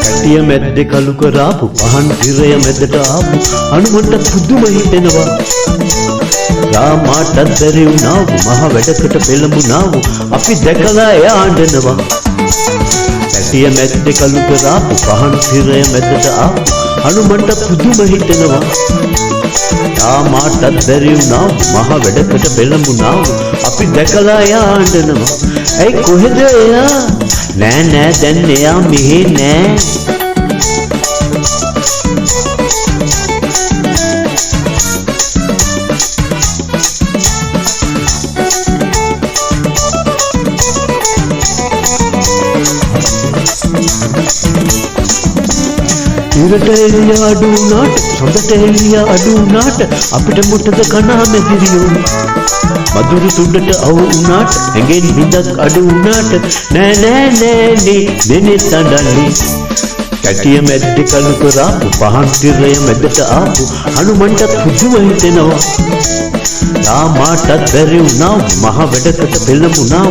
කැටිය මැද්දේ කලු කරාපු පහන් තිරය මැදට ආපු අනුමට පුදුම හිතෙනවා. රාමාටත් බැරි වුණා මහ වැඩකට පෙළඹුණා අපි දැකලා එයා අඬනවා. කැටිය මැද්දේ කලු කරාපු පහන් තිරය මැදට ආපු අනුමට පුදුම හිතෙනවා. රාමාටත් බැරි වුණා මහ වැඩකට පෙළඹුණා අපි දැකලා එයා අඬනවා. ඇයි කොහෙද එයා? නෑ නෑ දැන් එයා මෙහෙ නෑ. ඉරට එළිය අඩු වුණාට සඳට එළිය අඩු වුණාට අපිට මුටද කනා මැදිරියෝ. මధుරු තුඩට අවු වුණාට ඇඟෙන් බිඳක් අඩු වුණාට නෑ නෑ නෑනේ මෙනේ තඩන්නේ. කැටිය මැද්දේ කලු කරාපු පහන් තිරය මැදට ආපු හනුමන්ට පුදුම හිතෙනවා. රාමාටත් බැරි වුණා මහ වැඩකට පෙළඹුණා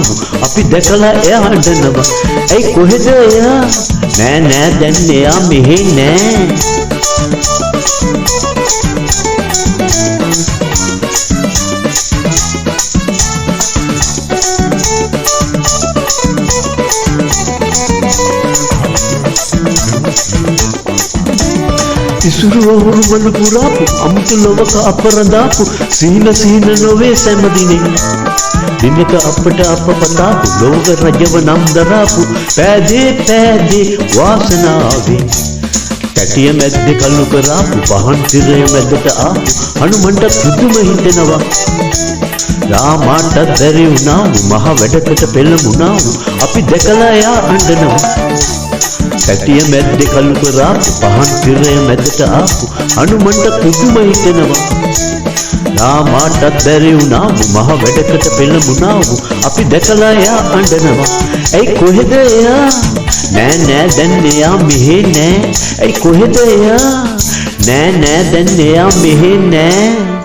අපි දැකලා එයා අඬනවා. ඇයි කොහෙද එයා? නෑ නෑ දැන් එයා මෙහෙ නෑ. ඉසුරු වහුරු වල පුරාපු අමුතු ලොවක අපරදාපු සීන නොවේ සැමදිනේ. දිනක අපට අප පතාපු ලෝක රජව නම් දරාපු පෑදේ වාසනාවේ. කැටිය මැද්දේ කලු කරාපු පහන් තිරය මැදට ආපු හනුමන්ට පුදුම හිතෙනවා. රාමාටත් බැරි වුණා මහ වැඩකට පෙළඹුණා අපි දැකලා එයා අඬනවා. කැටිය මැද්දේ කලු කරාපු පහන් තිරය මැදට ආපු හනුමන්ට පුදුම හිතෙනවා. රාමාටත් බැරි වුණා මහ වැඩකට පෙළඹුණා අපි දැකලා එයා අඬනවා. ඇයි කොහෙද එයා? නෑ නෑ දැන් එයා මෙහෙ නෑ. ඇයි කොහෙද එයා? නෑ නෑ දැන් එයා මෙහෙ නෑ.